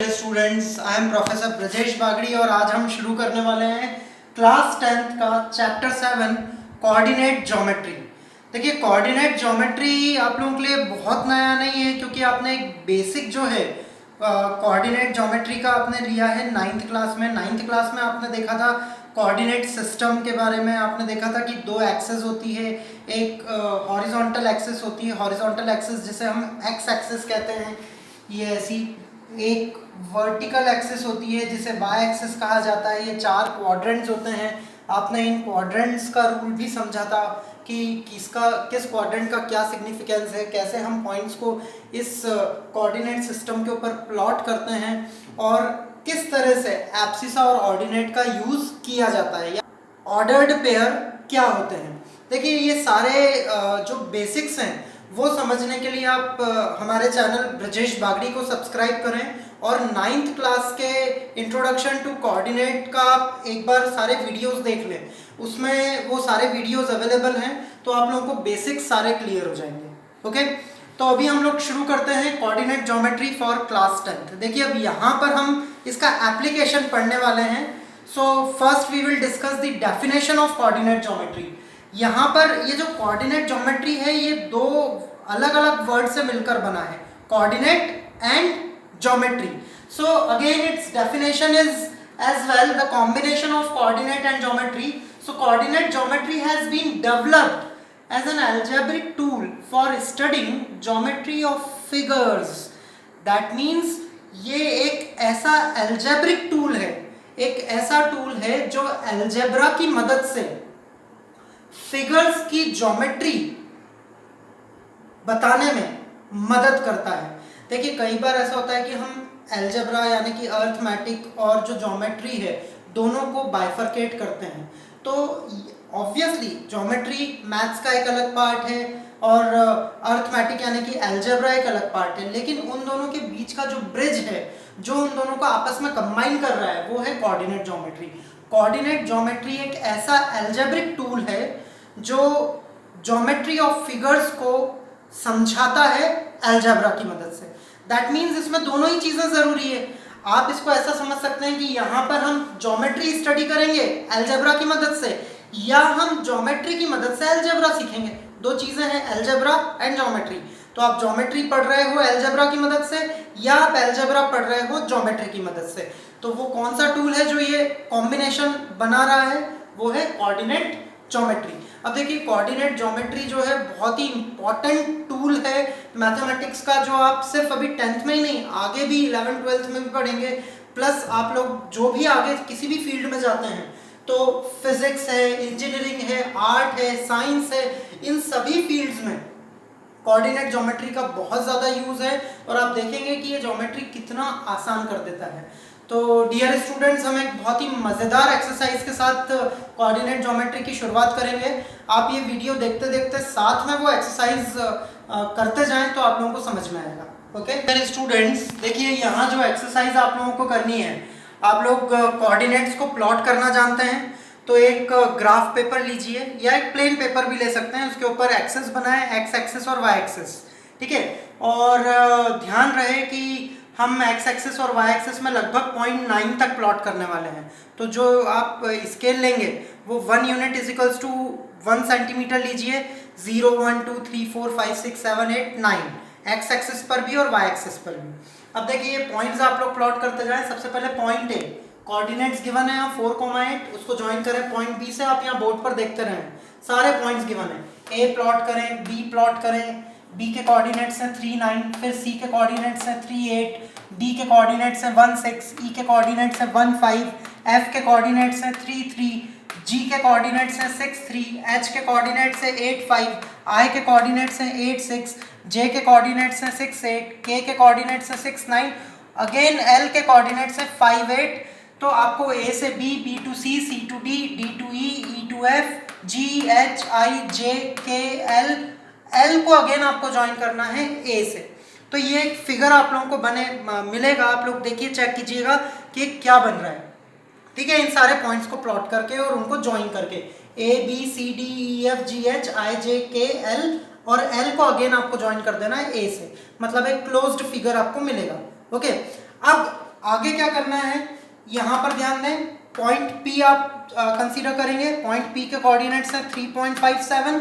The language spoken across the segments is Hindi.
Students, I am professor Brajesh Bagdi और आज हम शुरू करने वाले हैं क्लास 10th का चैप्टर 7 कोऑर्डिनेट ज्योमेट्री। देखिए, कोऑर्डिनेट ज्योमेट्री आप लोगों के लिए बहुत नया नहीं है क्योंकि आपने एक बेसिक जो है कोऑर्डिनेट ज्योमेट्री का आपने लिया है 9th क्लास में। 9th क्लास में आपने देखा था कोऑर्डिनेट सिस्टम के बारे में। आपने देखा था कि दो एक्सेस होती है, एक हॉरिजॉन्टल एक्सेस होती है, हॉरिजॉन्टल एक्सेस जिसे हम एक्स एक्सेस कहते हैं, ये ऐसी एक वर्टिकल एक्सिस होती है जिसे वाई एक्सिस कहा जाता है। ये चार क्वाड्रेंट्स होते हैं। आपने इन क्वाड्रेंट्स का रूल भी समझा था कि किस क्वाड्रेंट का क्या सिग्निफिकेंस है, कैसे हम पॉइंट्स को इस कोऑर्डिनेट सिस्टम के ऊपर प्लॉट करते हैं और किस तरह से एब्सिसा और ऑर्डिनेट का यूज़ किया जाता है, या ऑर्डर्ड पेयर क्या होते हैं। देखिए, ये सारे जो बेसिक्स हैं वो समझने के लिए आप हमारे चैनल ब्रजेश बागड़ी को सब्सक्राइब करें और 9th क्लास के इंट्रोडक्शन टू कोऑर्डिनेट का आप एक बार सारे वीडियोस देख लें। उसमें वो सारे वीडियोस अवेलेबल हैं, तो आप लोगों को बेसिक्स सारे क्लियर हो जाएंगे। ओके, तो अभी हम लोग शुरू करते हैं coordinate geometry for class 10th। देखिए, अब यहाँ पर हम इसका एप्लीकेशन पढ़ने वाले हैं। So first we will discuss the definition of coordinate geometry. यहाँ पर ये जो कोऑर्डिनेट ज्योमेट्री है ये दो अलग अलग वर्ड से मिलकर बना है, coordinate and geometry. So again it's definition is as well the combination of coordinate and geometry. So coordinate geometry has been developed as an algebraic tool for studying geometry of figures. That means ये एक ऐसा algebraic tool है, एक ऐसा टूल है जो algebra की मदद से फिगर्स की ज्योमेट्री बताने में मदद करता है। देखिए, कई बार ऐसा होता है कि हम अलजेब्रा यानी कि अर्थमेटिक और जो ज्योमेट्री है दोनों को बाइफरकेट करते हैं। तो ऑब्वियसली ज्योमेट्री मैथ्स का एक अलग पार्ट है और अर्थमेटिक यानी कि अलजेब्रा एक अलग पार्ट है, लेकिन उन दोनों के बीच का जो ब्रिज है, जो उन दोनों को आपस में कंबाइन कर रहा है, वो है कोऑर्डिनेट ज्योमेट्री। कोऑर्डिनेट ज्योमेट्री एक ऐसा अलजेब्रिक टूल है जो ज्योमेट्री ऑफ फिगर्स को समझाता है अलजेब्रा की मदद से। दैट मीन्स इसमें दोनों ही चीज़ें ज़रूरी है। आप इसको ऐसा समझ सकते हैं कि यहाँ पर हम ज्योमेट्री स्टडी करेंगे अलजेब्रा की मदद से, या हम ज्योमेट्री की मदद से अलजेब्रा सीखेंगे। दो चीज़ें हैं, अलजेब्रा एंड ज्योमेट्री। तो आप ज्योमेट्री पढ़ रहे हो अलजेब्रा की मदद से, या आप अलजेब्रा पढ़ रहे हो ज्योमेट्री की मदद से। तो वो कौन सा टूल है जो ये कॉम्बिनेशन बना रहा है, वो है कोऑर्डिनेट ज्योमेट्री। अब देखिए, कोऑर्डिनेट ज्योमेट्री जो है बहुत ही इंपॉर्टेंट टूल है मैथमेटिक्स का, जो आप सिर्फ अभी 10th में ही नहीं, आगे भी 11th 12th में भी पढ़ेंगे। प्लस आप लोग जो भी आगे किसी भी फील्ड में जाते हैं, तो फिजिक्स है, इंजीनियरिंग है, आर्ट है, साइंस है, इन सभी फील्ड्स में कोऑर्डिनेट ज्योमेट्री का बहुत ज़्यादा यूज़ है और आप देखेंगे कि ये ज्योमेट्री कितना आसान कर देता है। तो डियर स्टूडेंट्स, हम एक बहुत ही मज़ेदार एक्सरसाइज के साथ कोऑर्डिनेट ज्योमेट्री की शुरुआत करेंगे। आप ये वीडियो देखते देखते साथ में वो एक्सरसाइज करते जाएं तो आप लोगों को समझ में आएगा। ओके डियर स्टूडेंट्स, देखिए यहाँ जो एक्सरसाइज आप लोगों को करनी है, आप लोग कोऑर्डिनेट्स को प्लॉट करना जानते हैं, तो एक ग्राफ पेपर लीजिए या एक प्लेन पेपर भी ले सकते हैं। उसके ऊपर एक्सेस बनाए, एक्स एक्सेस और वाई एक्सेस, ठीक है। और ध्यान रहे कि हम एक्स एक्सेस और वाई एक्सेस में लगभग 0.9 तक प्लॉट करने वाले हैं। तो जो आप स्केल लेंगे वो 1 unit is equals to 1 centimetre लीजिए। 0 1 2 3 4 5 6 7 8 9 एक्स एक्सेस पर भी और वाई एक्सेस पर भी। अब देखिए, पॉइंट्स आप लोग प्लॉट करते जाएं। सबसे पहले पॉइंट ए, कोऑर्डिनेट्स गिवन है यहाँ 4,8, उसको ज्वाइन करें पॉइंट बी से। आप यहाँ बोर्ड पर देखते रहें, सारे पॉइंट्स गिवन है। ए प्लॉट करें, बी प्लॉट करें, बी के कोऑर्डिनेट्स हैं 3 9, फिर सी के कोऑर्डिनेट्स हैं 3 8, डी के कोऑर्डिनेट्स हैं 1 6, ई के कोऑर्डिनेट्स हैं 1 5, एफ के कोऑर्डिनेट्स हैं 3 3, जी के कोऑर्डिनेट्स हैं 6 3, एच के कोऑर्डिनेट्स हैं 8 5, आई के कोऑर्डिनेट्स हैं 8 6, जे के कोऑर्डिनेट्स हैं 6 8, के कोऑर्डिनेट्स हैं 6 9, अगेन एल के कोऑर्डिनेट्स हैं 5 8। तो आपको ए से B, B to C, C to D, D to E, E to F, G H I J K L, L को अगेन आपको ज्वाइन करना है ए से। तो ये एक फिगर आप लोगों को बने मिलेगा। आप लोग देखिए, चेक कीजिएगा कि क्या बन रहा है, ठीक है। इन सारे पॉइंट्स को प्लॉट करके और उनको ज्वाइन करके A B C D E F G H I J K L, और एल को अगेन आपको ज्वाइन कर देना है ए से, मतलब एक क्लोज्ड फिगर आपको मिलेगा। ओके, अब आगे क्या करना है, यहाँ पर ध्यान दें, पॉइंट P आप कंसीडर करेंगे। पॉइंट P के कोऑर्डिनेट्स है 3.57,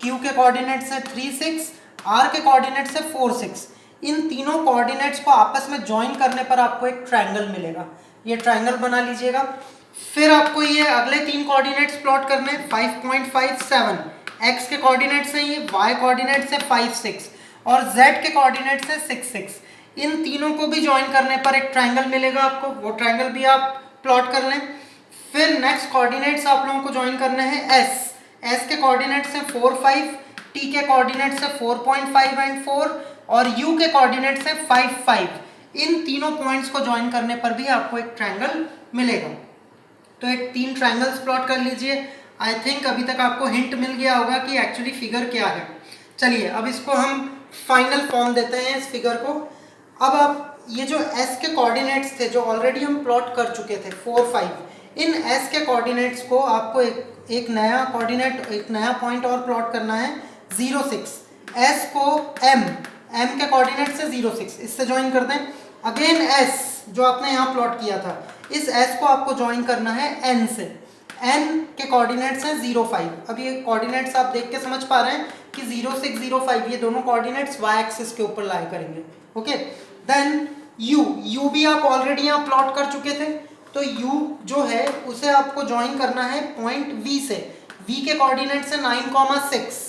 Q के कोऑर्डिनेट्स है 36, R के कोऑर्डिनेट्स है 46। इन तीनों कोऑर्डिनेट्स को आपस में ज्वाइन करने पर आपको एक ट्रायंगल मिलेगा। ये ट्रायंगल बना लीजिएगा। फिर आपको ये अगले तीन कोऑर्डिनेट्स प्लॉट करने हैं। 5.57 x के कोऑर्डिनेट्स हैं, ये y कोऑर्डिनेट्स है 5, 6 और z के कोऑर्डिनेट्स है 6, 6। इन तीनों को भी ज्वाइन करने पर एक ट्रायंगल मिलेगा आपको, वो ट्रायंगल भी आप प्लॉट कर लें। फिर नेक्स्ट कोऑर्डिनेट्स आप लोगों को ज्वाइन करने हैं s के कोऑर्डिनेट्स हैं 4, 5, t के कोऑर्डिनेट्स है 4.5 एंड 4 और u के कोऑर्डिनेट्स है 5, 5। इन तीनों पॉइंट्स को ज्वाइन करने पर भी आपको एक ट्रायंगल मिलेगा। तो एक 3 ट्रायंगल्स प्लॉट कर लीजिए। आई थिंक अभी तक आपको हिंट मिल गया होगा कि एक्चुअली फिगर क्या है। चलिए अब इसको हम फाइनल फॉर्म देते हैं इस फिगर को। अब आप ये जो s के कोऑर्डिनेट्स थे जो ऑलरेडी हम प्लॉट कर चुके थे 4, 5, इन s के कोऑर्डिनेट्स को आपको एक नया कोऑर्डिनेट, एक नया पॉइंट और प्लॉट करना है 0, 6। s को m के कोऑर्डिनेट्स से 0, 6 इससे ज्वाइन कर दें। अगेन s जो आपने यहाँ प्लॉट किया था, इस s को आपको ज्वाइन करना है n से। n के कोऑर्डिनेट्स हैं 0, 5। अब ये कोऑर्डिनेट्स आप देख के समझ पा रहे हैं कि 0, 6, 0, 5 ये दोनों कोऑर्डिनेट्स y एक्सिस के ऊपर लाई करेंगे। ओके, देन u भी आप ऑलरेडी यहाँ प्लॉट कर चुके थे, तो u जो है उसे आपको ज्वाइन करना है पॉइंट v से। v के कोऑर्डिनेट्स है 9, 6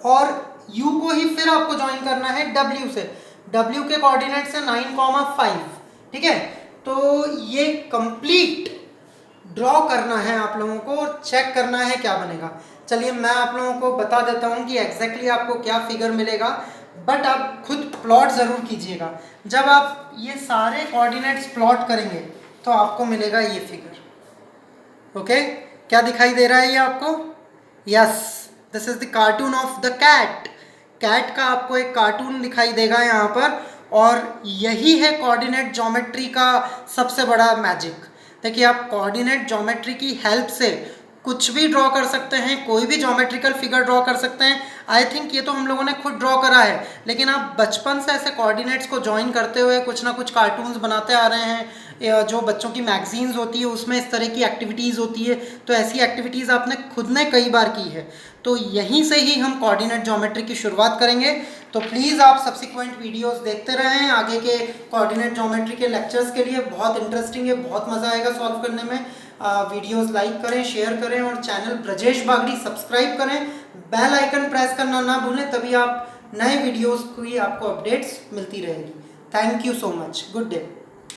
और u को ही फिर आपको ज्वाइन करना है w से। w के कोऑर्डिनेट्स है 9, 5। ठीक है, तो ये कंप्लीट ड्रॉ करना है आप लोगों को और चेक करना है क्या बनेगा। चलिए मैं आप लोगों को बता देता हूँ कि एग्जैक्टली आपको क्या फिगर मिलेगा, बट आप खुद प्लॉट ज़रूर कीजिएगा। जब आप ये सारे कोऑर्डिनेट्स प्लॉट करेंगे तो आपको मिलेगा ये फिगर। ओके, क्या दिखाई दे रहा है ये आपको? Yes, this is the cartoon of the cat. Cat का आपको एक कार्टून दिखाई देगा यहाँ पर, और यही है कोऑर्डिनेट ज्योमेट्री का सबसे बड़ा मैजिक। देखिए, आप कोऑर्डिनेट ज्योमेट्री की हेल्प से कुछ भी ड्रॉ कर सकते हैं, कोई भी ज्योमेट्रिकल फिगर ड्रॉ कर सकते हैं। आई थिंक ये तो हम लोगों ने खुद ड्रॉ करा है, लेकिन आप बचपन से ऐसे कोऑर्डिनेट्स को ज्वाइन करते हुए कुछ ना कुछ कार्टून्स बनाते आ रहे हैं। जो बच्चों की मैगजीन्स होती है उसमें इस तरह की एक्टिविटीज़ होती है, तो ऐसी एक्टिविटीज़ आपने खुद ने कई बार की है। तो यहीं से ही हम कोऑर्डिनेट ज्योमेट्री की शुरुआत करेंगे। तो प्लीज़ आप सब्सिक्वेंट वीडियोस देखते रहें आगे के कोऑर्डिनेट ज्योमेट्री के लेक्चर्स के लिए। बहुत इंटरेस्टिंग है, बहुत मज़ा आएगा सॉल्व करने में। वीडियोस लाइक करें, शेयर करें और चैनल ब्रजेश बागड़ी सब्सक्राइब करें। बेल आइकन प्रेस करना ना भूलें, तभी आप नए वीडियोस की आपको अपडेट्स मिलती रहेगी। Thank you so much, good day.